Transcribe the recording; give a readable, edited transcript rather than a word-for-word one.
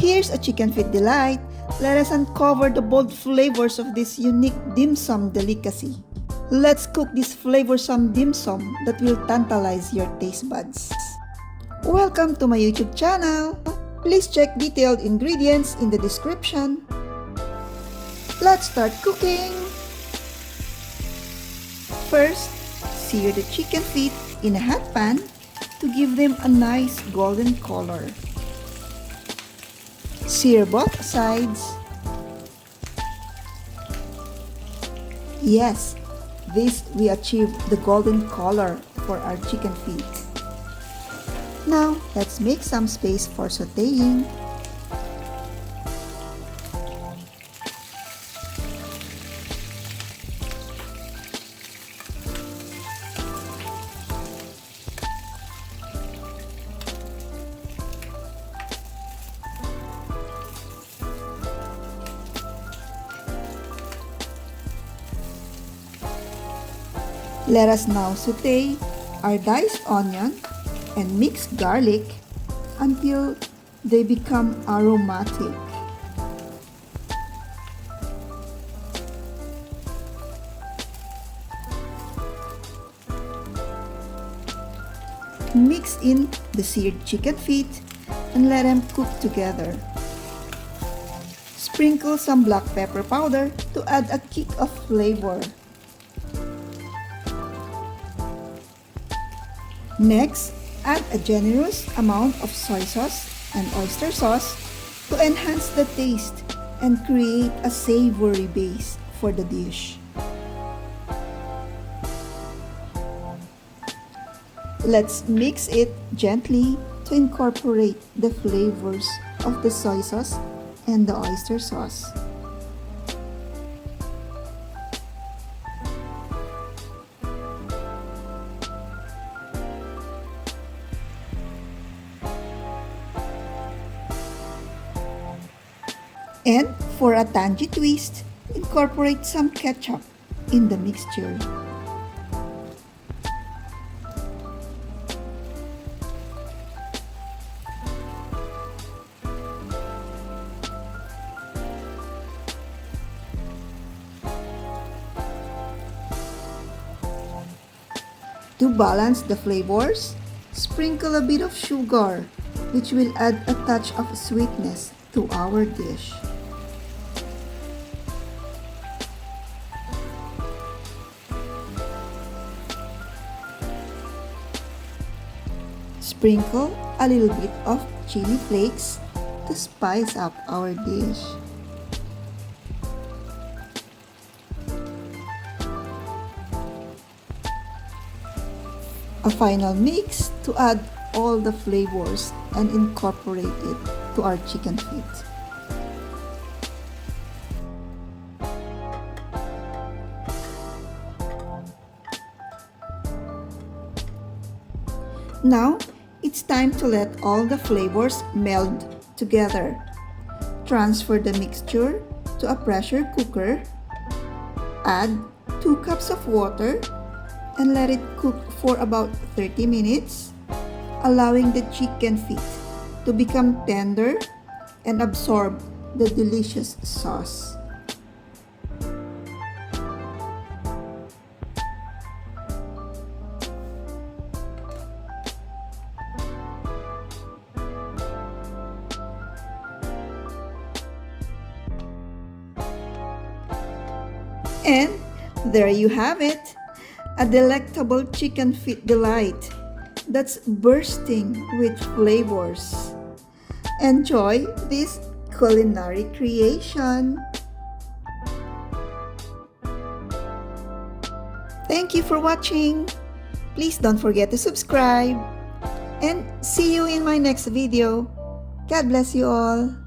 Here's a chicken feet delight. Let us uncover the bold flavors of this unique dim sum delicacy. Let's cook this flavorsome dim sum that will tantalize your taste buds. Welcome to my YouTube channel. Please check detailed ingredients in the description. Let's start cooking. First, sear the chicken feet in a hot pan to give them a nice golden color. Sear both sides. Yes, this we achieved the golden color for our chicken feet. Now, let's make some space for sautéing. Let us now sauté our diced onion and mixed garlic until they become aromatic. Mix in the seared chicken feet and let them cook together. Sprinkle some black pepper powder to add a kick of flavor. Next, add a generous amount of soy sauce and oyster sauce to enhance the taste and create a savory base for the dish. Let's mix it gently to incorporate the flavors of the soy sauce and the oyster sauce. And for a tangy twist, incorporate some ketchup in the mixture. To balance the flavors, sprinkle a bit of sugar, which will add a touch of sweetness to our dish. Sprinkle a little bit of chili flakes to spice up our dish. A final mix to add all the flavors and incorporate it to our chicken feet. Now, it's time to let all the flavors meld together. Transfer the mixture to a pressure cooker. Add 2 cups of water and let it cook for about 30 minutes, allowing the chicken feet to become tender and absorb the delicious sauce. And there you have it, a delectable chicken feet delight that's bursting with flavors. Enjoy this culinary creation. Thank you for watching. Please don't forget to subscribe. And see you in my next video. God bless you all.